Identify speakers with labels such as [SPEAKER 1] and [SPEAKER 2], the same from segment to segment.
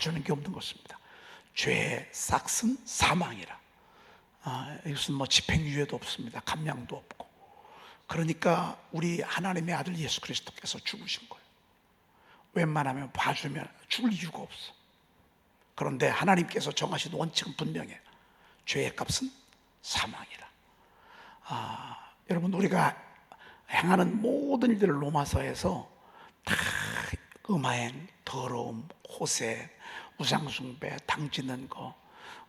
[SPEAKER 1] 봐주는 게 없는 것입니다. 죄의 삭은 사망이라. 이것은 뭐 집행유예도 없습니다. 감량도 없고. 그러니까 우리 하나님의 아들 예수 그리스도께서 죽으신 거예요. 웬만하면 봐주면 죽을 이유가 없어. 그런데 하나님께서 정하신 원칙은 분명해요. 죄의 값은 사망이라. 여러분, 우리가 행하는 모든 일들을 로마서에서 다 음행, 더러움, 호색, 우상숭배, 당짓는 거,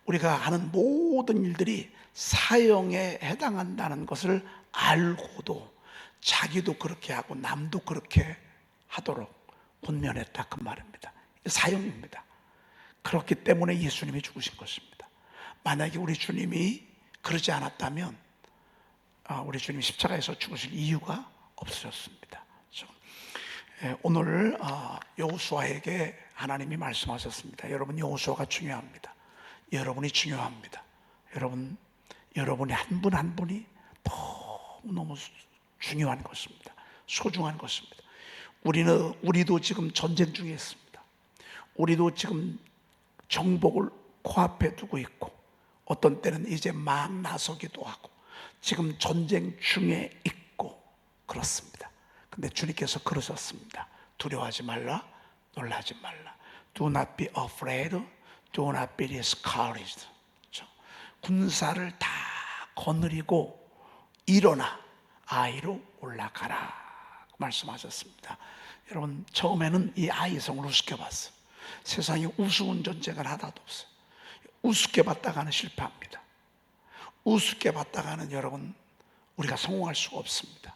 [SPEAKER 1] 우리가 하는 모든 일들이 사형에 해당한다는 것을 알고도 자기도 그렇게 하고 남도 그렇게 하도록 권면했다, 그 말입니다. 사형입니다. 그렇기 때문에 예수님이 죽으신 것입니다. 만약에 우리 주님이 그러지 않았다면 우리 주님이 십자가에서 죽으실 이유가 없으셨습니다. 오늘 여호수아에게 하나님이 말씀하셨습니다. 여러분, 여호수아가 중요합니다. 여러분이 중요합니다. 여러분이 한 분 한 분이 너무 중요한 것입니다. 소중한 것입니다. 우리도 지금 전쟁 중에 있습니다. 우리도 지금 정복을 코앞에 두고 있고, 어떤 때는 이제 막 나서기도 하고, 지금 전쟁 중에 있고 그렇습니다. 근데 주님께서 그러셨습니다. 두려워하지 말라, 놀라지 말라. Do not be afraid, do not be discouraged. 군사를 다 거느리고 일어나 아이로 올라가라 말씀하셨습니다. 여러분, 처음에는 이 아이성을 우습게 봤어요. 세상에 우스운 전쟁은 하나도 없어요. 우습게 봤다가는 실패합니다. 우습게 봤다가는 여러분, 우리가 성공할 수가 없습니다.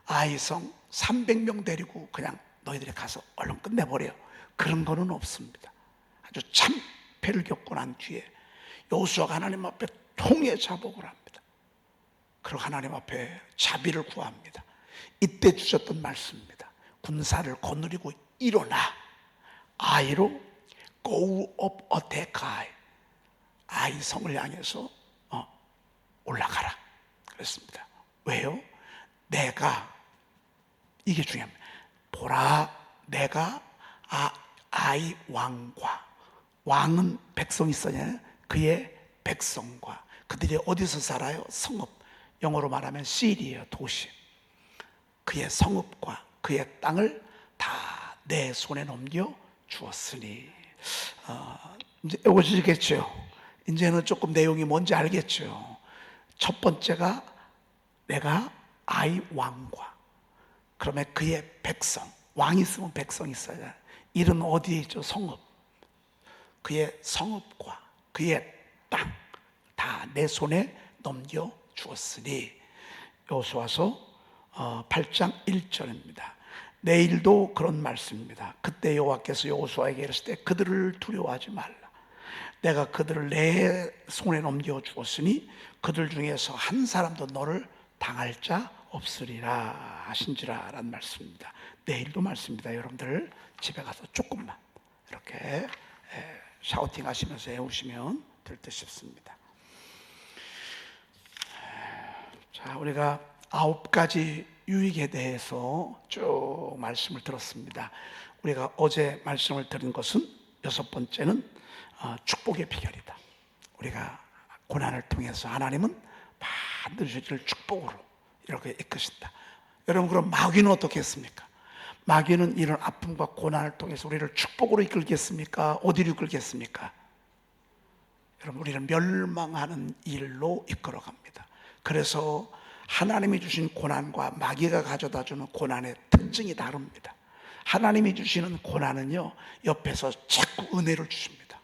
[SPEAKER 1] 아이성 300명 데리고 그냥 너희들이 가서 얼른 끝내버려, 그런 거는 없습니다. 아주 참패를 겪고 난 뒤에 여호수아가 하나님 앞에 통해 자복을 합니다. 그리고 하나님 앞에 자비를 구합니다. 이때 주셨던 말씀입니다. 군사를 거느리고 일어나 아이로 go up attack 아이 성을 향해서 올라가라 그랬습니다. 왜요? 내가, 이게 중요합니다. 보라, 내가 아이 왕과, 왕은 백성이 있었잖아요. 그의 백성과, 그들이 어디서 살아요? 성읍, 영어로 말하면 시리예요, 도시. 그의 성읍과 그의 땅을 다 내 손에 넘겨 주었으니. 이제 오시겠죠? 이제는 조금 내용이 뭔지 알겠죠? 첫 번째가 내가 아이 왕과, 그러면 그의 백성, 왕이 있으면 백성이 있어야, 일은 어디에 있죠? 성읍. 그의 성읍과 그의 땅 다 내 손에 넘겨 주었으니. 여호수아서 8장 1절입니다. 내일도 그런 말씀입니다. 그때 여호와께서 여호수아에게 이르시되 그들을 두려워하지 말라. 내가 그들을 내 손에 넘겨 주었으니 그들 중에서 한 사람도 너를 당할 자 없으리라 하신지라 라는 말씀입니다. 내일도 말씀입니다. 여러분들 집에 가서 조금만 이렇게 샤우팅 하시면서 외우시면 될 듯 싶습니다. 자, 우리가 9가지 유익에 대해서 쭉 말씀을 들었습니다. 우리가 어제 말씀을 드린 것은 6번째는 축복의 비결이다. 우리가 고난을 통해서 하나님은 반드시 우리를 축복으로 이렇게 이끄신다. 여러분, 그럼 마귀는 어떻게 했습니까? 마귀는 이런 아픔과 고난을 통해서 우리를 축복으로 이끌겠습니까? 어디로 이끌겠습니까? 여러분, 우리는 멸망하는 일로 이끌어갑니다. 그래서 하나님이 주신 고난과 마귀가 가져다주는 고난의 특징이 다릅니다. 하나님이 주시는 고난은요, 옆에서 자꾸 은혜를 주십니다.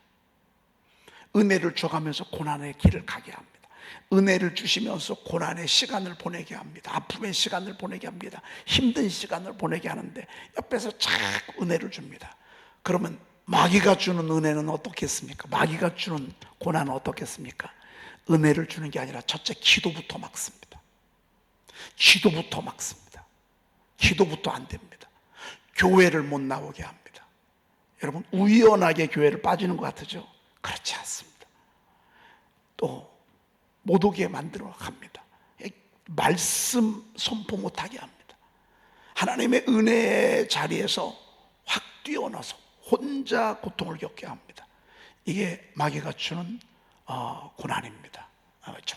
[SPEAKER 1] 은혜를 줘가면서 고난의 길을 가게 합니다. 은혜를 주시면서 고난의 시간을 보내게 합니다. 아픔의 시간을 보내게 합니다. 힘든 시간을 보내게 하는데 옆에서 자꾸 은혜를 줍니다. 그러면 마귀가 주는 은혜는 어떻겠습니까? 마귀가 주는 고난은 어떻겠습니까? 은혜를 주는 게 아니라 첫째, 기도부터 막습니다. 기도부터 막습니다. 기도부터 안 됩니다. 교회를 못 나오게 합니다. 여러분, 우연하게 교회를 빠지는 것 같으죠? 그렇지 않습니다. 또 못 오게 만들어 갑니다. 말씀 선포 못하게 합니다. 하나님의 은혜의 자리에서 확 뛰어나서 혼자 고통을 겪게 합니다. 이게 마귀가 주는 고난입니다.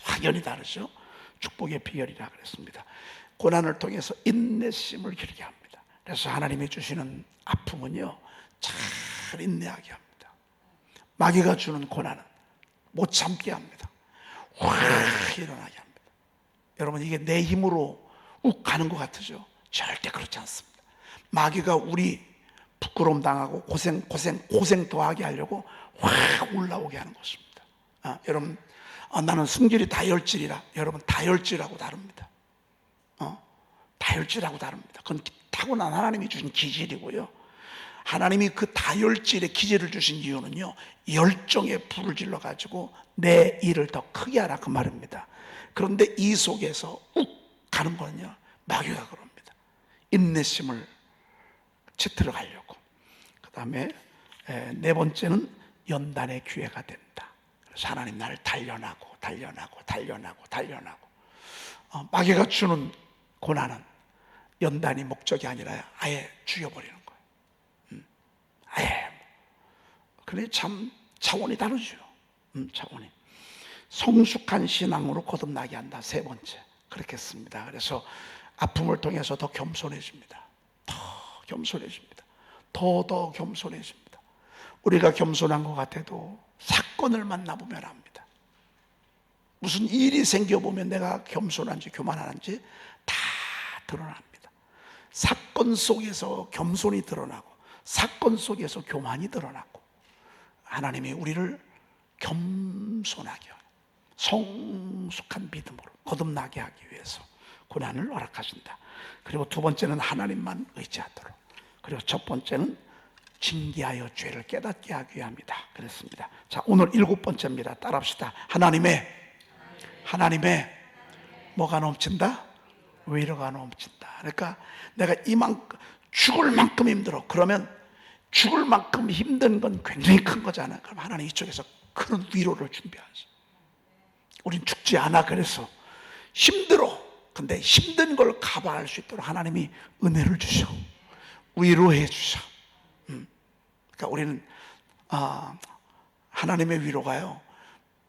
[SPEAKER 1] 확연히 다르죠. 축복의 비결이라 그랬습니다. 고난을 통해서 인내심을 기르게 합니다. 그래서 하나님이 주시는 아픔은요, 잘 인내하게 합니다. 마귀가 주는 고난은 못 참게 합니다. 확 일어나게 합니다. 여러분, 이게 내 힘으로 욱 가는 것 같으죠? 절대 그렇지 않습니다. 마귀가 우리 부끄러움 당하고 고생 더하게 하려고 확 올라오게 하는 것입니다. 여러분, 나는 승질이 다혈질이라. 여러분, 다혈질하고 다릅니다. 다혈질하고 다릅니다. 그건 타고난 하나님이 주신 기질이고요. 하나님이 그 다혈질의 기질을 주신 이유는요, 열정의 불을 질러가지고 내 일을 더 크게 하라, 그 말입니다. 그런데 이 속에서 욱 가는 거는요, 마귀가 그럽니다. 인내심을 짙들어 가려고. 그 다음에 네 번째는 연단의 기회가 된다. 그래서 하나님 나를 단련하고 마귀가 주는 고난은 연단이 목적이 아니라 아예 죽여버리는 거예요. 아예. 그래, 참 차원이 다르죠. 차원이. 성숙한 신앙으로 거듭나게 한다. 세 번째. 그렇겠습니다. 그래서 아픔을 통해서 더 겸손해집니다. 더 겸손해집니다. 더 겸손해집니다. 우리가 겸손한 것 같아도 사건을 만나보면 압니다. 무슨 일이 생겨보면 내가 겸손한지 교만한지 다 드러납니다. 사건 속에서 겸손이 드러나고 사건 속에서 교만이 드러나고, 하나님이 우리를 겸손하게 하고 성숙한 믿음으로 거듭나게 하기 위해서 고난을 허락하신다. 그리고 두 번째는 하나님만 의지하도록, 그리고 첫 번째는 징계하여 죄를 깨닫게 하기 위함이다. 그랬습니다. 자, 오늘 일곱 번째입니다. 따라합시다. 하나님의 뭐가 넘친다? 위로가 넘친다. 그러니까 내가 이만큼 죽을 만큼 힘들어. 그러면 죽을 만큼 힘든 건 굉장히 큰 거잖아요. 그럼 하나님 이쪽에서 그런 위로를 준비하지. 우린 죽지 않아. 그래서 힘들어. 근데 힘든 걸 커버할 수 있도록 하나님이 은혜를 주셔. 위로해 주셔. 그러니까 우리는 하나님의 위로가요,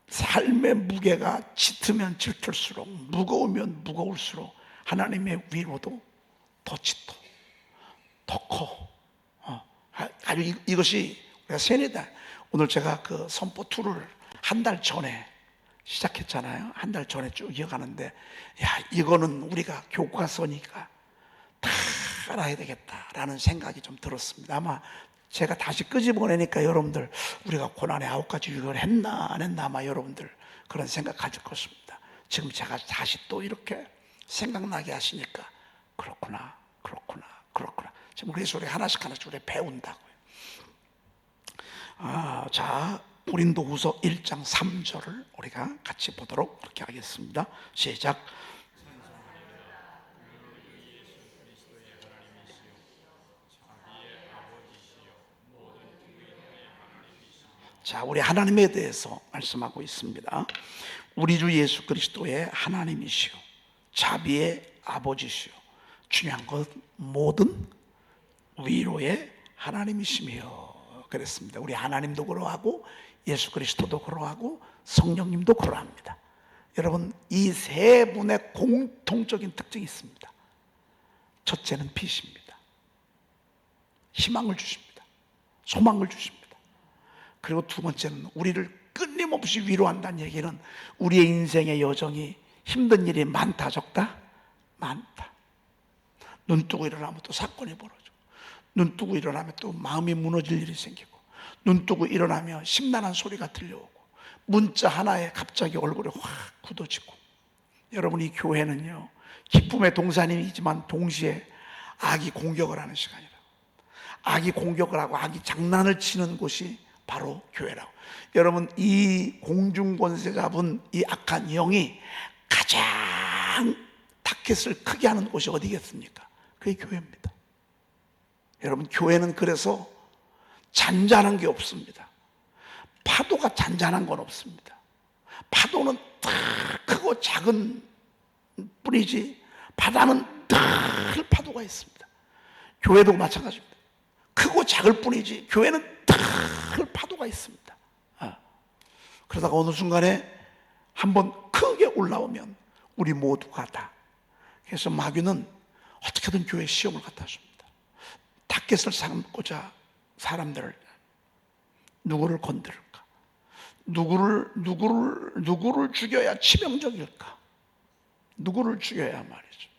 [SPEAKER 1] 삶의 무게가 짙으면 짙을수록, 무거우면 무거울수록 하나님의 위로도 더 짙어, 더 커. 아주 이것이 우리가 세뇌다. 오늘 제가 그 선포 2를 한 달 전에 시작했잖아요. 한 달 전에 쭉 이어가는데, 야, 이거는 우리가 교과서니까 다 알아야 되겠다라는 생각이 좀 들었습니다. 아마 제가 다시 끄집어내니까 여러분들, 우리가 고난의 9가지 유익을 했나 안 했나, 아마 여러분들 그런 생각 가질 것입니다. 지금 제가 다시 또 이렇게 생각나게 하시니까 그렇구나. 지금 그래서 우리 하나씩 우리 배운다고요. 자, 고린도후서 1장 3절을 우리가 같이 보도록 그렇게 하겠습니다. 시작. 자, 우리 하나님에 대해서 말씀하고 있습니다. 우리 주 예수 그리스도의 하나님이시오, 자비의 아버지시오, 중요한 것 모든 위로의 하나님이시며, 그랬습니다. 우리 하나님도 그러하고 예수 그리스도도 그러하고 성령님도 그러합니다. 여러분, 이 세 분의 공통적인 특징이 있습니다. 첫째는 빛입니다. 희망을 주십니다. 소망을 주십니다. 그리고 두 번째는 우리를 끊임없이 위로한다는 얘기는 우리의 인생의 여정이 힘든 일이 많다 적다? 많다. 눈 뜨고 일어나면 또 사건이 벌어져. 눈 뜨고 일어나면 또 마음이 무너질 일이 생기고, 눈 뜨고 일어나면 심란한 소리가 들려오고, 문자 하나에 갑자기 얼굴이 확 굳어지고. 여러분, 이 교회는요, 기쁨의 동산이지만 동시에 악이 공격을 하는 시간이라고. 악이 공격을 하고 악이 장난을 치는 곳이 바로 교회라고. 여러분, 이 공중권세 잡은 이 악한 영이 가장 타켓을 크게 하는 곳이 어디겠습니까? 그게 교회입니다. 여러분, 교회는 그래서 잔잔한 게 없습니다. 파도가 잔잔한 건 없습니다. 파도는 다 크고 작은 뿐이지 바다는 늘 파도가 있습니다. 교회도 마찬가지입니다. 크고 작을 뿐이지 교회는 다 파도가 있습니다. 그러다가 어느 순간에 한번 크게 올라오면 우리 모두가 다, 그래서 마귀는 어떻게든 교회 시험을 갖다 줍니다. 타겟을 삼고자 사람들을, 누구를 건드릴까, 누구를 죽여야 치명적일까, 누구를 죽여야 말이죠.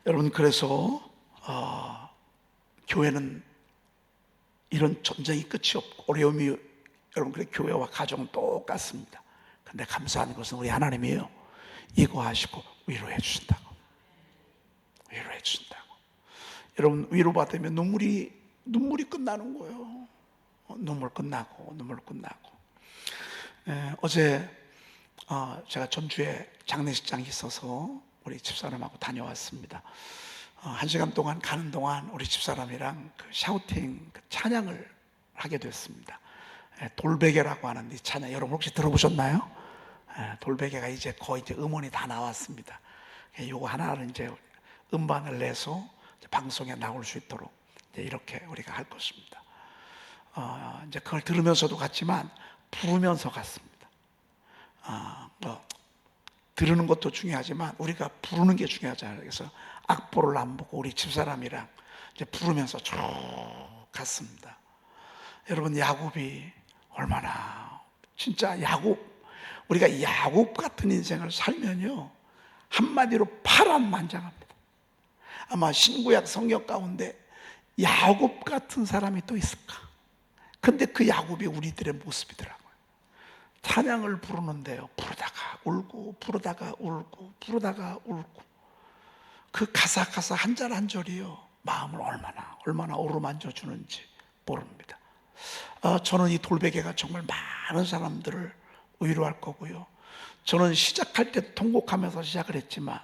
[SPEAKER 1] 여러분, 그래서 교회는 이런 전쟁이 끝이 없고 어려움이, 여러분, 그래 교회와 가정은 똑같습니다. 근데 감사한 것은 우리 하나님이요, 이거 하시고 위로해 주신다고. 위로해 주신다고. 여러분, 위로받으면 눈물이 끝나는 거예요. 눈물 끝나고. 어제 제가 전주에 장례식장이 있어서 우리 집사람하고 다녀왔습니다. 1시간 동안 가는 동안 우리 집사람이랑 그 샤우팅, 그 찬양을 하게 됐습니다. 돌베개라고 하는 이 찬양, 여러분 혹시 들어보셨나요? 돌베개가 이제 거의 이제 음원이 다 나왔습니다. 요거 하나를 이제 음반을 내서 이제 방송에 나올 수 있도록 이제 이렇게 우리가 할 것입니다. 이제 그걸 들으면서도 갔지만 부르면서 갔습니다. 들으는 것도 중요하지만 우리가 부르는 게 중요하잖아요. 그래서 악보를 안 보고 우리 집사람이랑 이제 부르면서 쭉 갔습니다. 여러분, 야곱이 얼마나, 진짜 우리가 야곱 같은 인생을 살면요, 한마디로 파란만장합니다. 아마 신구약 성경 가운데 야곱 같은 사람이 또 있을까? 근데 그 야곱이 우리들의 모습이더라고요. 찬양을 부르는데요, 부르다가 울고 그 가사 한 절 한 절이요, 마음을 얼마나 어루만져 주는지 모릅니다. 저는 이 돌베개가 정말 많은 사람들을 위로할 거고요. 저는 시작할 때 통곡하면서 시작을 했지만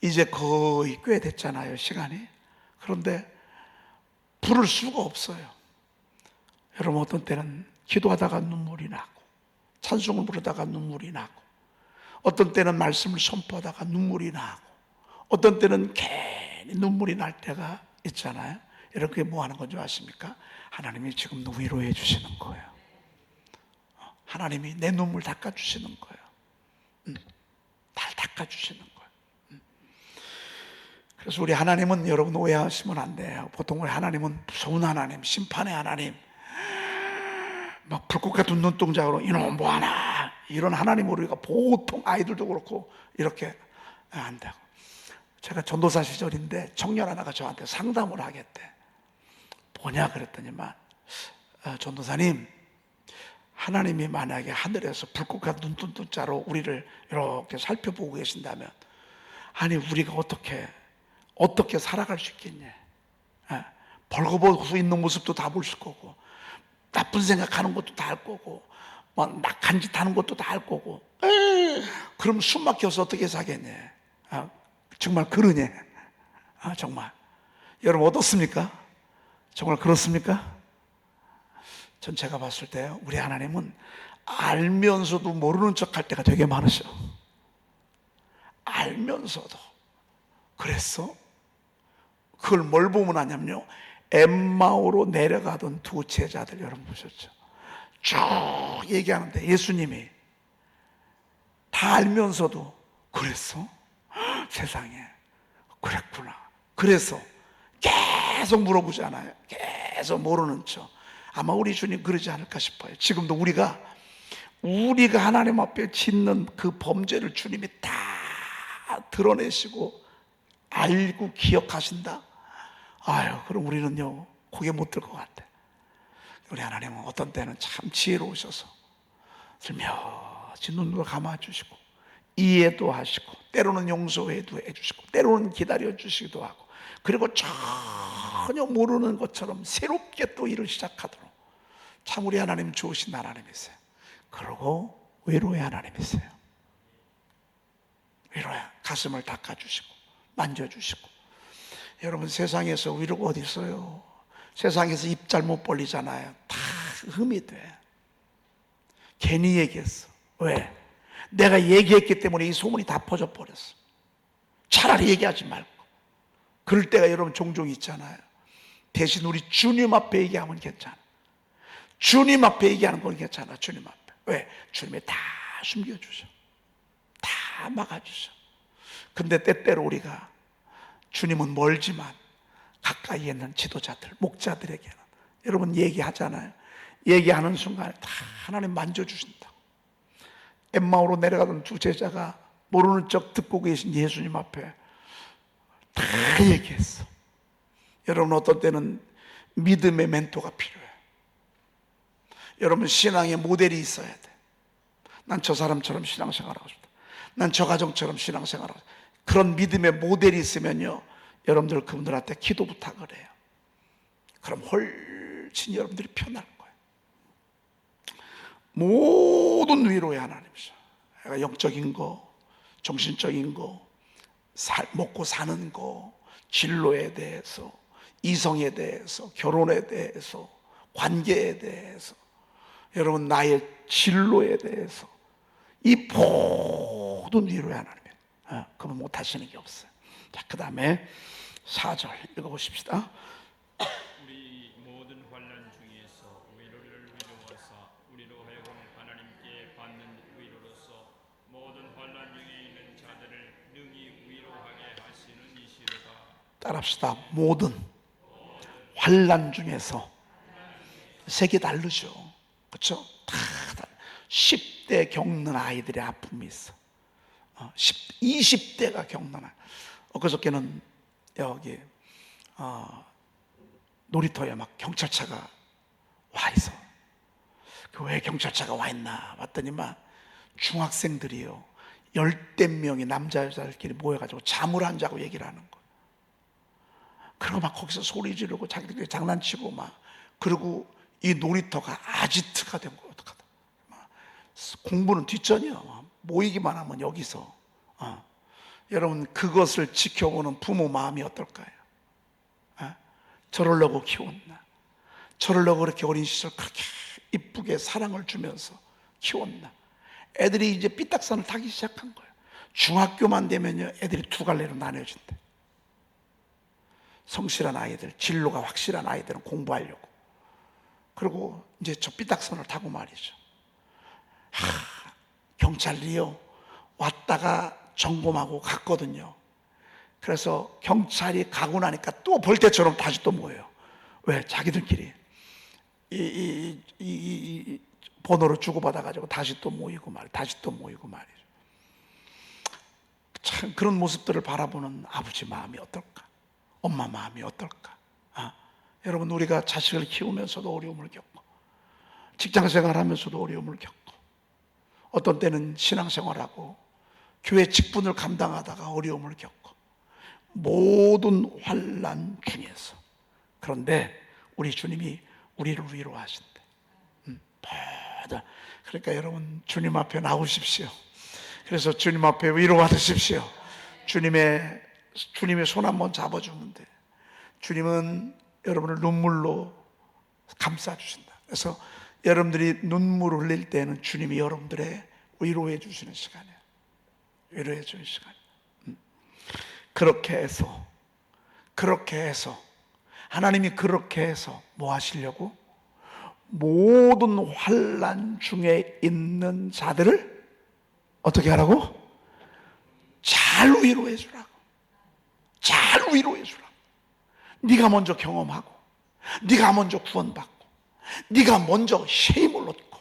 [SPEAKER 1] 이제 거의 꽤 됐잖아요, 시간이. 그런데 부를 수가 없어요. 여러분, 어떤 때는 기도하다가 눈물이 나고, 찬송을 부르다가 눈물이 나고, 어떤 때는 말씀을 선포하다가 눈물이 나고, 어떤 때는 괜히 눈물이 날 때가 있잖아요. 여러분, 그게 뭐 하는 건지 아십니까? 하나님이 지금 너 위로해 주시는 거예요. 하나님이 내 눈물 닦아주시는 거예요. 날 닦아주시는 거예요. 그래서 우리 하나님은, 여러분 오해하시면 안 돼요. 보통 우리 하나님은 무서운 하나님, 심판의 하나님, 막 불꽃 같은 눈동자로 이놈 뭐하나, 이런 하나님으로 우리가 보통 아이들도 그렇고 이렇게 한다고. 제가 전도사 시절인데 청년 하나가 저한테 상담을 하겠대. 뭐냐 그랬더니만, 전도사님, 하나님이 만약에 하늘에서 불꽃 같은 눈동자로 우리를 이렇게 살펴보고 계신다면, 아니 우리가 어떻게 살아갈 수 있겠냐. 벌거벗고 있는 모습도 다 볼 수 거고, 나쁜 생각하는 것도 다 알 거고, 뭐 낙한 짓 하는 것도 다 알 거고, 그럼 숨 막혀서 어떻게 사겠냐. 정말 그러냐. 정말 여러분 어떻습니까? 정말 그렇습니까? 전 제가 봤을 때 우리 하나님은 알면서도 모르는 척 할 때가 되게 많으셔. 알면서도. 그래서 그걸 뭘 보면 아냐면요, 엠마오로 내려가던 두 제자들 여러분 보셨죠? 쭉 얘기하는데 예수님이 다 알면서도 그랬어? 세상에 그랬구나. 그래서 계속 물어보잖아요. 계속 모르는 척. 아마 우리 주님 그러지 않을까 싶어요. 지금도 우리가 하나님 앞에 짓는 그 범죄를 주님이 다 드러내시고 알고 기억하신다? 그럼 우리는요 고개 못 들 것 같아. 우리 하나님은 어떤 때는 참 지혜로우셔서 슬며시 눈을 감아주시고 이해도 하시고, 때로는 용서해도 해주시고, 때로는 기다려주시기도 하고, 그리고 전혀 모르는 것처럼 새롭게 또 일을 시작하도록, 참 우리 하나님 좋으신 하나님이세요. 그러고 위로의 하나님이세요. 위로의 가슴을 닦아주시고 만져주시고. 여러분, 세상에서 위로가 어디 있어요? 세상에서 입 잘못 벌리잖아요. 다 흠이 돼. 괜히 얘기했어. 왜? 내가 얘기했기 때문에 이 소문이 다 퍼져 버렸어. 차라리 얘기하지 말고. 그럴 때가 여러분 종종 있잖아요. 대신 우리 주님 앞에 얘기하면 괜찮아. 주님 앞에 얘기하는 건 괜찮아. 주님 앞에. 왜? 주님이 다 숨겨주셔. 다 막아주셔. 근데 때때로 우리가 주님은 멀지만 가까이에 있는 지도자들, 목자들에게는 여러분 얘기하잖아요. 얘기하는 순간에 다 하나님 만져주신다. 엠마오로 내려가던 두 제자가 모르는 척 듣고 계신 예수님 앞에 다 얘기했어. 여러분, 어떤 때는 믿음의 멘토가 필요해. 여러분, 신앙의 모델이 있어야 돼. 난 저 사람처럼 신앙생활하고 싶다. 난 저 가정처럼 신앙생활하고 싶다. 그런 믿음의 모델이 있으면요, 여러분들 그분들한테 기도 부탁을 해요. 그럼 훨씬 여러분들이 편할 거예요. 모든 위로의 하나님이죠. 영적인 거, 정신적인 거, 먹고 사는 거, 진로에 대해서, 이성에 대해서, 결혼에 대해서, 관계에 대해서, 여러분 나의 진로에 대해서, 이 모든 위로의 하나님이에요. 그건 못하시는 게 없어요. 자, 그 다음에 4절 읽어보십시다.
[SPEAKER 2] 우리 모든 환난 중에서 위로를 위로하사 우리로 하여금 하나님께 받는 위로로서 모든 환난 중에 있는 자들을 능히 위로하게 하시는 이시로다.
[SPEAKER 1] 따라합시다. 모든 환난 중에서. 색이 다르죠. 그렇죠? 다 10대 겪는 아이들의 아픔이 있어. 20대가 겪는 아이. 엊그저께는 여기 놀이터에 막 경찰차가 와 있어. 왜 경찰차가 와 있나 봤더니만 중학생들이요, 10대 명이 남자 여자들끼리 모여가지고 잠을 안 자고 얘기를 하는 거예요. 그리고 막 거기서 소리 지르고 자기들끼리 장난치고 막. 그리고 이 놀이터가 아지트가 된 거예요. 어떡하다. 공부는 뒷전이야. 모이기만 하면 여기서. 여러분, 그것을 지켜보는 부모 마음이 어떨까요? 저러려고 키웠나? 저러려고 그렇게 어린 시절 그렇게 이쁘게 사랑을 주면서 키웠나? 애들이 이제 삐딱선을 타기 시작한 거예요. 중학교만 되면요, 애들이 두 갈래로 나뉘어진대. 성실한 아이들, 진로가 확실한 아이들은 공부하려고. 그리고 이제 저 삐딱선을 타고 말이죠. 경찰이요, 왔다가 점검하고 갔거든요. 그래서 경찰이 가고 나니까 또 벌떼처럼 다시 또 모여요. 왜? 자기들끼리 이 번호를 주고받아가지고 다시 또 모이고 다시 또 모이고 말이죠. 참 그런 모습들을 바라보는 아버지 마음이 어떨까? 엄마 마음이 어떨까? 여러분, 우리가 자식을 키우면서도 어려움을 겪고, 직장생활 하면서도 어려움을 겪고, 어떤 때는 신앙생활하고 교회 직분을 감당하다가 어려움을 겪고, 모든 환난 중에서. 그런데 우리 주님이 우리를 위로하신대. 그러니까 여러분, 주님 앞에 나오십시오. 그래서 주님 앞에 위로받으십시오. 주님의 손 한번 잡아주는데 주님은 여러분을 눈물로 감싸주신다. 그래서 여러분들이 눈물을 흘릴 때는 주님이 여러분들의 위로해 주시는 시간이에요. 위로해 주는 시간이에요. 그렇게 해서 하나님이 그렇게 해서 뭐 하시려고? 모든 환난 중에 있는 자들을 어떻게 하라고? 잘 위로해 주라고. 잘 위로해 주라고. 네가 먼저 경험하고, 네가 먼저 구원받고, 네가 먼저 힘을 얻고,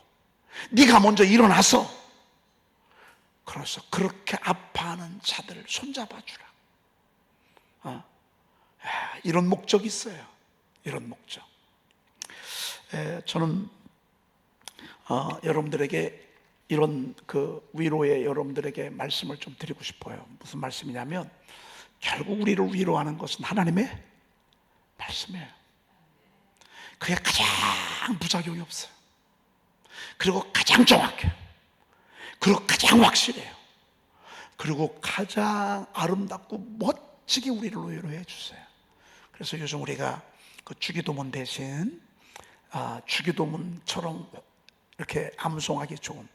[SPEAKER 1] 네가 먼저 일어나서, 그래서 그렇게 아파하는 자들을 손잡아 주라. 이런 목적이 있어요. 이런 목적. 저는 여러분들에게 이런 그 위로의 여러분들에게 말씀을 좀 드리고 싶어요. 무슨 말씀이냐면, 결국 우리를 위로하는 것은 하나님의 말씀이에요. 그게 가장 부작용이 없어요. 그리고 가장 정확해요. 그리고 가장 확실해요. 그리고 가장 아름답고 멋지게 우리를 위로해 주세요. 그래서 요즘 우리가 그 주기도문 대신 주기도문처럼 이렇게 암송하기 좋은,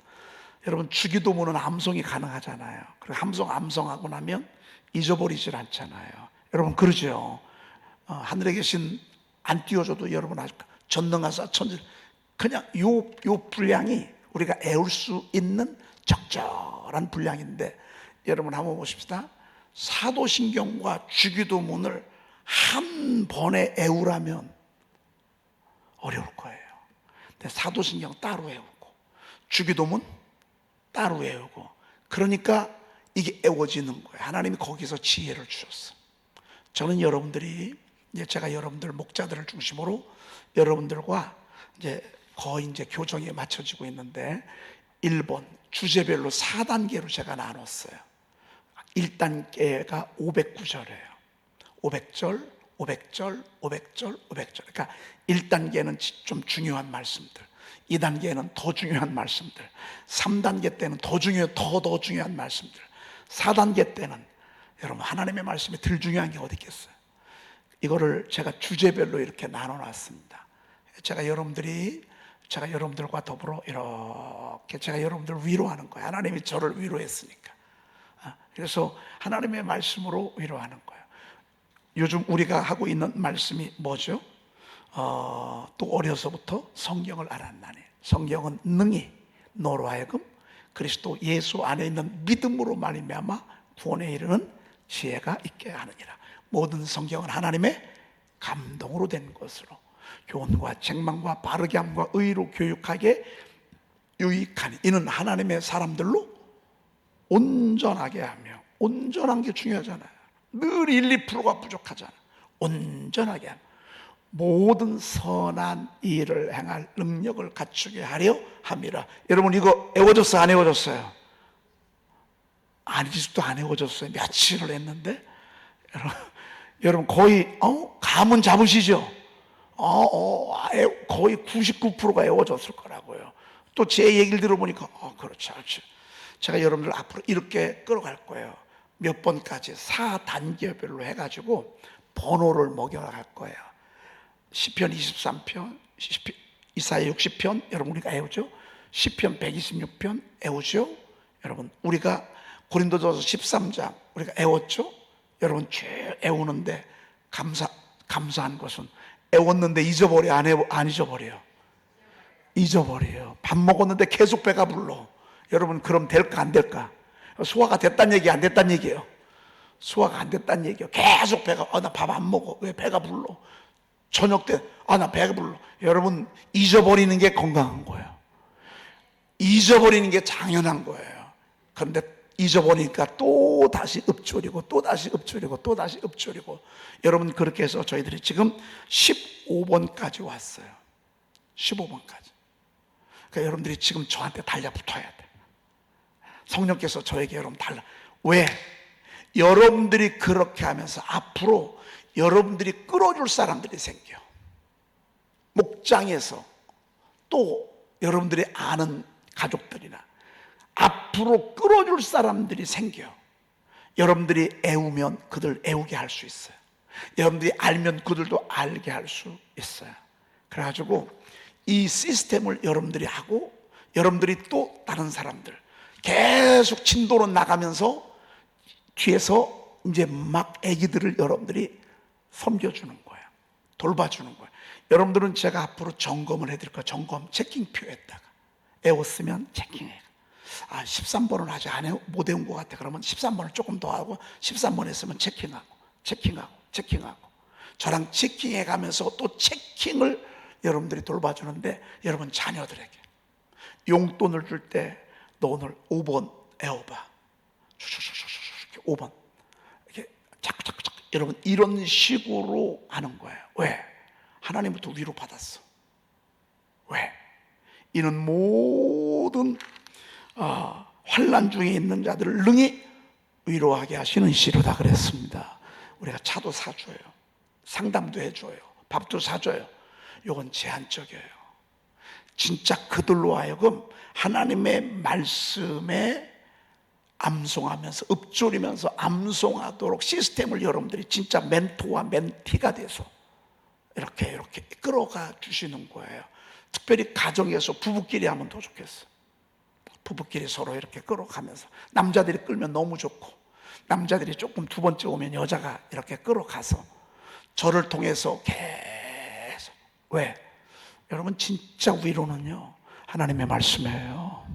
[SPEAKER 1] 여러분, 주기도문은 암송이 가능하잖아요. 그리고 암송하고 나면 잊어버리질 않잖아요. 여러분 그러죠. 하늘에 계신 안 띄워줘도 여러분 아실까? 전능하사 천지 그냥 요 분량이 우리가 애울 수 있는 적절한 분량인데 여러분 한번 보십시다. 사도신경과 주기도문을 한 번에 애우라면 어려울 거예요. 근데 사도신경 따로 외우고 주기도문 따로 외우고 그러니까 이게 애워지는 거예요. 하나님이 거기서 지혜를 주셨어요. 저는 여러분들이 이제 제가 여러분들 목자들을 중심으로 여러분들과 이제 거의 이제 교정에 맞춰지고 있는데 1번 주제별로 4단계로 제가 나눴어요. 1단계가 509절이에요. 500절, 500절, 500절, 500절. 그러니까 1단계는 좀 중요한 말씀들, 2단계는 더 중요한 말씀들, 3단계 때는 더 중요한 말씀들, 4단계 때는 여러분 하나님의 말씀이 덜 중요한 게 어디 있겠어요? 이거를 제가 주제별로 이렇게 나눠놨습니다. 제가 여러분들과 더불어 이렇게 제가 여러분들을 위로하는 거예요. 하나님이 저를 위로했으니까. 그래서 하나님의 말씀으로 위로하는 거예요. 요즘 우리가 하고 있는 말씀이 뭐죠? 또 어려서부터 성경을 알았나니 성경은 능히 너로 하여금 그리스도 예수 안에 있는 믿음으로 말미암아 구원에 이르는 지혜가 있게 하느니라. 모든 성경은 하나님의 감동으로 된 것으로 교훈과 책망과 바르게 함과 의로 교육하게 유익하니 이는 하나님의 사람들로 온전하게 하며, 온전한 게 중요하잖아요. 늘 1, 2%가 부족하잖아요. 온전하게 하며 모든 선한 일을 행할 능력을 갖추게 하려 함이라. 여러분 이거 애워졌어요? 안 애워졌어요? 아직도 안 애워졌어요. 며칠을 했는데 여러분 거의 감은 잡으시죠? 거의 99%가 애워졌을 거라고요. 또 제 얘기를 들어보니까 그렇지. 제가 여러분들 앞으로 이렇게 끌어갈 거예요. 몇 번까지 4단계별로 해가지고 번호를 먹여갈 거예요. 시편 23편, 이사야 60편 여러분 우리가 애우죠? 시편 126편 애우죠? 여러분 우리가 고린도전서 13장 우리가 애웠죠? 여러분 쭉 애우는데 감사한 것은 애웠는데 잊어버려? 안 잊어버려요? 잊어버려요. 밥 먹었는데 계속 배가 불러. 여러분 그럼 될까 안 될까? 소화가 됐단 얘기 안 됐단 얘기예요? 소화가 안 됐단 얘기예요. 계속 배가 나 밥 안 먹어. 왜 배가 불러? 저녁 때 나 배가 불러. 여러분 잊어버리는 게 건강한 거예요. 잊어버리는 게 당연한 거예요. 그런데 잊어버리니까 또 다시 읊조리고 또 다시 읊조리고 또 다시 읊조리고 여러분 그렇게 해서 저희들이 지금 15번까지 왔어요. 15번까지. 그러니까 여러분들이 지금 저한테 달려붙어야 돼. 성령께서 저에게 여러분 왜? 여러분들이 그렇게 하면서 앞으로 여러분들이 끌어줄 사람들이 생겨. 목장에서 또 여러분들이 아는 가족들이나 앞으로 끌어줄 사람들이 생겨. 여러분들이 애우면 그들 애우게 할 수 있어요. 여러분들이 알면 그들도 알게 할 수 있어요. 그래가지고 이 시스템을 여러분들이 하고 여러분들이 또 다른 사람들 계속 진도로 나가면서 뒤에서 이제 막 애기들을 여러분들이 섬겨주는 거예요. 돌봐주는 거예요. 여러분들은 제가 앞으로 점검을 해드릴 거예요. 점검 체킹표에다가 애웠으면 체킹해. 13번은 아직 못 외운 것 같아. 그러면 13번을 조금 더 하고 13번 했으면 체킹하고 저랑 체킹해 가면서 또 체킹을 여러분들이 돌봐주는데 여러분 자녀들에게 용돈을 줄 때 너 오늘 5번 애워봐. 5번 이렇게 자꾸 여러분 이런 식으로 하는 거예요. 왜? 하나님부터 위로 받았어. 왜? 이는 모든 환난 중에 있는 자들을 능히 위로하게 하시는 시로다 그랬습니다. 우리가 차도 사줘요. 상담도 해줘요. 밥도 사줘요. 이건 제한적이에요. 진짜 그들로 하여금 하나님의 말씀에 암송하면서 읊조리면서 암송하도록 시스템을 여러분들이 진짜 멘토와 멘티가 돼서 이렇게 끌어가 주시는 거예요. 특별히 가정에서 부부끼리 하면 더 좋겠어. 부부끼리 서로 이렇게 끌어가면서 남자들이 끌면 너무 좋고 남자들이 조금 두 번째 오면 여자가 이렇게 끌어가서 저를 통해서 계속. 왜? 여러분, 진짜 위로는요, 하나님의 말씀이에요.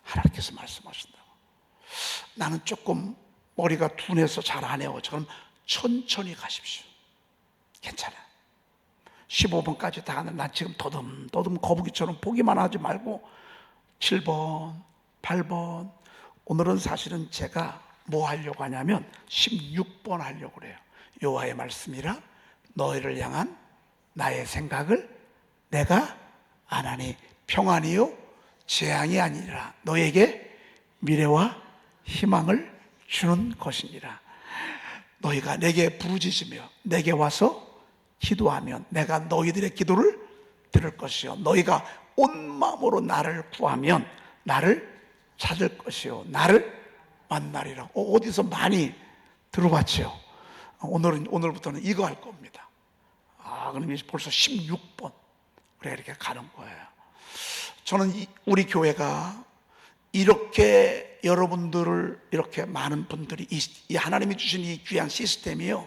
[SPEAKER 1] 하나님께서 말씀하신다고. 나는 조금 머리가 둔해서 잘 안 외워져. 그럼 천천히 가십시오. 괜찮아요. 15번까지 다 하는, 난 지금 더듬 거북이처럼 보기만 하지 말고 7번, 8번. 오늘은 사실은 제가 뭐 하려고 하냐면 16번 하려고 그래요. 여호와의 말씀이라 너희를 향한 나의 생각을 내가 안 하니 평안이요 재앙이 아니라 너에게 미래와 희망을 주는 것이니라. 너희가 내게 부르짖으며 내게 와서 기도하면 내가 너희들의 기도를 들을 것이요 너희가 온 마음으로 나를 구하면 나를 찾을 것이요 나를 만나리라. 어디서 많이 들어봤죠? 오늘부터는 이거 할 겁니다. 그럼 이제 벌써 16번 우리가 이렇게 가는 거예요. 저는 우리 교회가 이렇게 여러분들을, 이렇게 많은 분들이 이 하나님이 주신 이 귀한 시스템이요,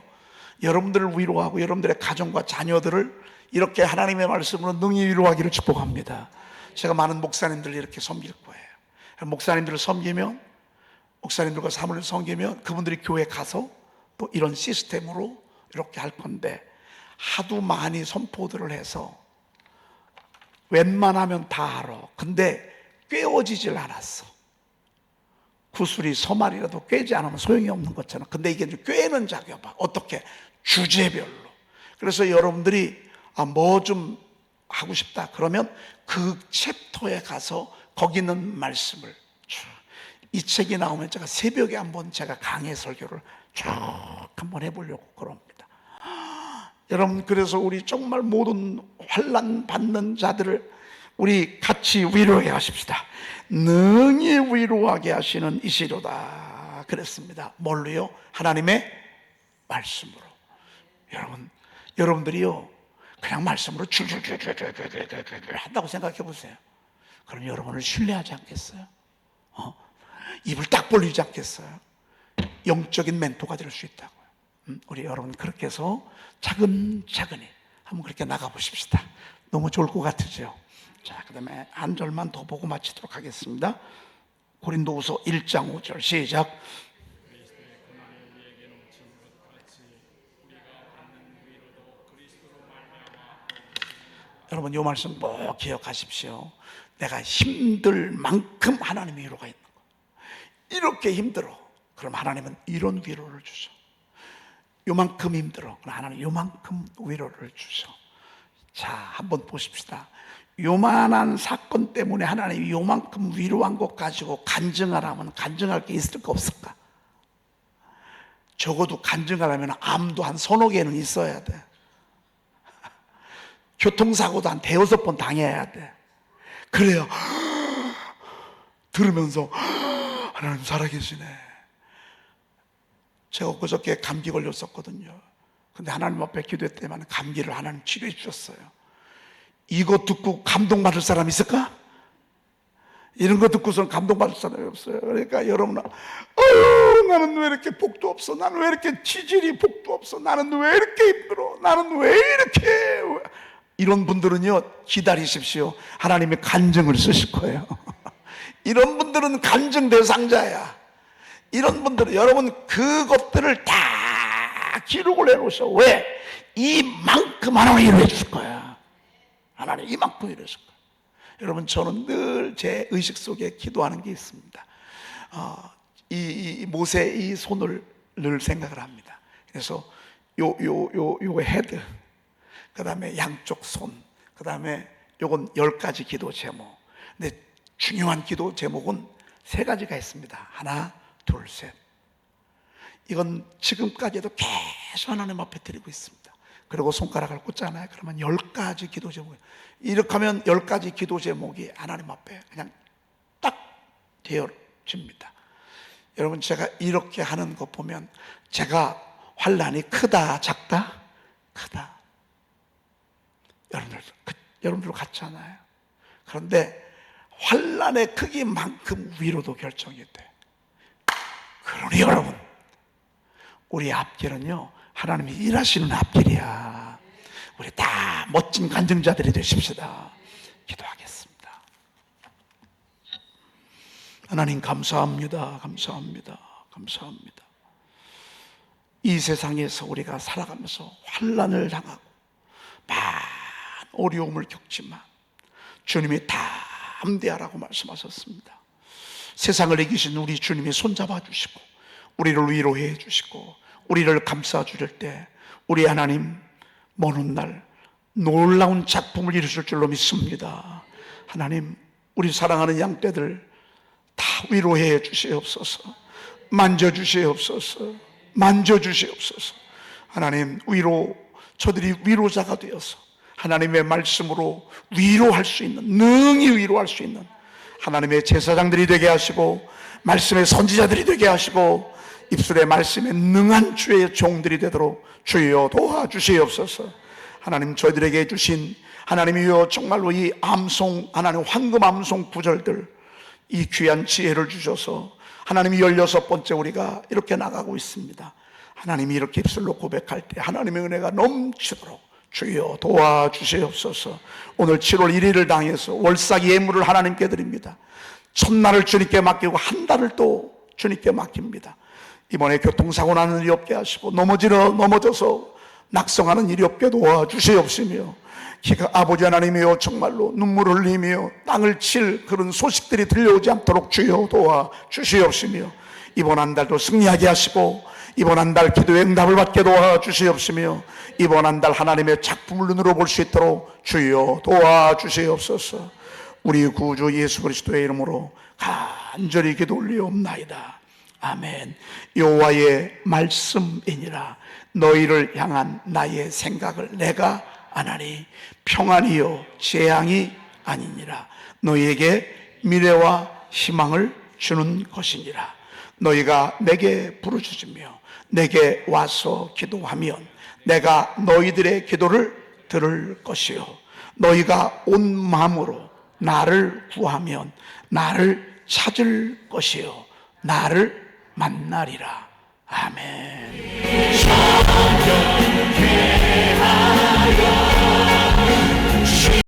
[SPEAKER 1] 여러분들을 위로하고 여러분들의 가정과 자녀들을 이렇게 하나님의 말씀으로 능히 위로하기를 축복합니다. 제가 많은 목사님들 이렇게 섬길 거예요. 목사님들을 섬기면, 목사님들과 사모를 섬기면 그분들이 교회 가서 또 이런 시스템으로 이렇게 할 건데, 하도 많이 선포들을 해서 웬만하면 다 알아. 근데 꿰어지질 않았어. 구슬이 서말이라도 꿰지 않으면 소용이 없는 것처럼. 근데 이게 꿰는 작업이야. 어떻게? 주제별로. 그래서 여러분들이 뭐 좀 하고 싶다 그러면 그 챕터에 가서 거기 있는 말씀을 쭉, 이 책이 나오면 제가 새벽에 한번 제가 강해 설교를 쭉 한번 해보려고 그럽니다. 여러분, 그래서 우리 정말 모든 환난 받는 자들을 우리 같이 위로해 하십시다. 능히 위로하게 하시는 이시로다 그랬습니다. 뭘로요? 하나님의 말씀으로. 여러분들이요 그냥 말씀으로 줄줄줄줄줄줄 한다고 생각해 보세요. 그럼 여러분을 신뢰하지 않겠어요? 입을 딱 벌리지 않겠어요? 영적인 멘토가 될 수 있다고요. 우리 여러분 그렇게 해서 차근차근히 한번 그렇게 나가보십시다. 너무 좋을 것 같으죠? 자, 그 다음에 한 절만 더 보고 마치도록 하겠습니다. 고린도후서 1장 5절 시작. 여러분, 이 말씀 꼭 기억하십시오. 내가 힘들 만큼 하나님의 위로가 있는 거. 이렇게 힘들어, 그럼 하나님은 이런 위로를 주셔. 요만큼 힘들어, 그럼 하나님은 요만큼 위로를 주셔. 자, 한번 보십시다. 요만한 사건 때문에 하나님이 요만큼 위로한 것 가지고 간증하라면 간증할 게 있을까 없을까? 적어도 간증하려면 암도 한 서너 개는 있어야 돼. 교통사고도 한 대여섯 번 당해야 돼. 그래야 들으면서 하나님 살아계시네. 제가 그저께 감기 걸렸었거든요. 근데 하나님 앞에 기도했더니 감기를 하나님 치료해 주셨어요. 이거 듣고 감동받을 사람 있을까? 이런 거 듣고서는 감동받을 사람이 없어요. 그러니까 여러분, 나는 왜 이렇게 복도 없어? 나는 왜 이렇게 치질이 복도 없어? 나는 왜 이렇게 힘들어? 나는 왜 이렇게... 이런 분들은요 기다리십시오. 하나님의 간증을 쓰실 거예요. 이런 분들은 간증 대상자야. 이런 분들은 여러분 그것들을 다 기록을 해놓으셔. 왜? 이만큼 하나님 이루어 줄 거야. 하나님 이만큼 이루어 줄 거야. 여러분, 저는 늘 제 의식 속에 기도하는 게 있습니다. 이 모세의 이 손을 늘 생각을 합니다. 그래서 요 헤드, 그 다음에 양쪽 손, 그 다음에 요건 10가지 기도 제목. 근데 중요한 기도 제목은 3가지가 있습니다. 하나, 둘, 셋. 이건 지금까지도 계속 하나님 앞에 드리고 있습니다. 그리고 손가락을 꽂잖아요. 그러면 10가지 기도 제목. 이렇게 하면 10가지 기도 제목이 하나님 앞에 그냥 딱 되어집니다. 여러분, 제가 이렇게 하는 거 보면 제가 환난이 크다, 작다? 크다. 여러분들 같잖아요. 그런데 환난의 크기만큼 위로도 결정이 돼. 그러니 여러분, 우리 앞길은요 하나님이 일하시는 앞길이야. 우리 다 멋진 간증자들이 되십시다. 기도하겠습니다. 하나님 감사합니다. 감사합니다. 감사합니다. 이 세상에서 우리가 살아가면서 환난을 당하고 많은 어려움을 겪지만 주님이 담대하라고 말씀하셨습니다. 세상을 이기신 우리 주님이 손잡아 주시고 우리를 위로해 주시고 우리를 감싸 주실 때 우리 하나님 먼 훗날 놀라운 작품을 이루실 줄로 믿습니다. 하나님, 우리 사랑하는 양떼들 다 위로해 주시옵소서. 만져주시옵소서. 만져주시옵소서. 하나님, 저들이 위로자가 되어서 하나님의 말씀으로 위로할 수 있는, 능히 위로할 수 있는 하나님의 제사장들이 되게 하시고 말씀의 선지자들이 되게 하시고 입술의 말씀에 능한 주의 종들이 되도록 주여 도와주시옵소서. 하나님, 저희들에게 주신 하나님이여 정말로 이 암송, 하나님 황금 암송 구절들, 이 귀한 지혜를 주셔서 하나님이 16번째 우리가 이렇게 나가고 있습니다. 하나님이 이렇게 입술로 고백할 때 하나님의 은혜가 넘치도록 주여 도와주시옵소서. 오늘 7월 1일을 당해서 월삭 예물을 하나님께 드립니다. 첫날을 주님께 맡기고 한 달을 또 주님께 맡깁니다. 이번에 교통사고 나는 일이 없게 하시고 넘어져서 낙성하는 일이 없게 도와주시옵시며 아버지 하나님이여 정말로 눈물을 흘리며 땅을 칠 그런 소식들이 들려오지 않도록 주여 도와주시옵시며 이번 한 달도 승리하게 하시고 이번 한 달 기도의 응답을 받게 도와주시옵시며 이번 한 달 하나님의 작품을 눈으로 볼 수 있도록 주여 도와주시옵소서. 우리 구주 예수 그리스도의 이름으로 간절히 기도 올리옵나이다. 아멘. 여호와의 말씀이니라. 너희를 향한 나의 생각을 내가 아나니 평안이요 재앙이 아니니라. 너희에게 미래와 희망을 주는 것이니라. 너희가 내게 부르짖으며 내게 와서 기도하면 내가 너희들의 기도를 들을 것이요 너희가 온 마음으로 나를 구하면 나를 찾을 것이요 나를 만나리라. 아멘.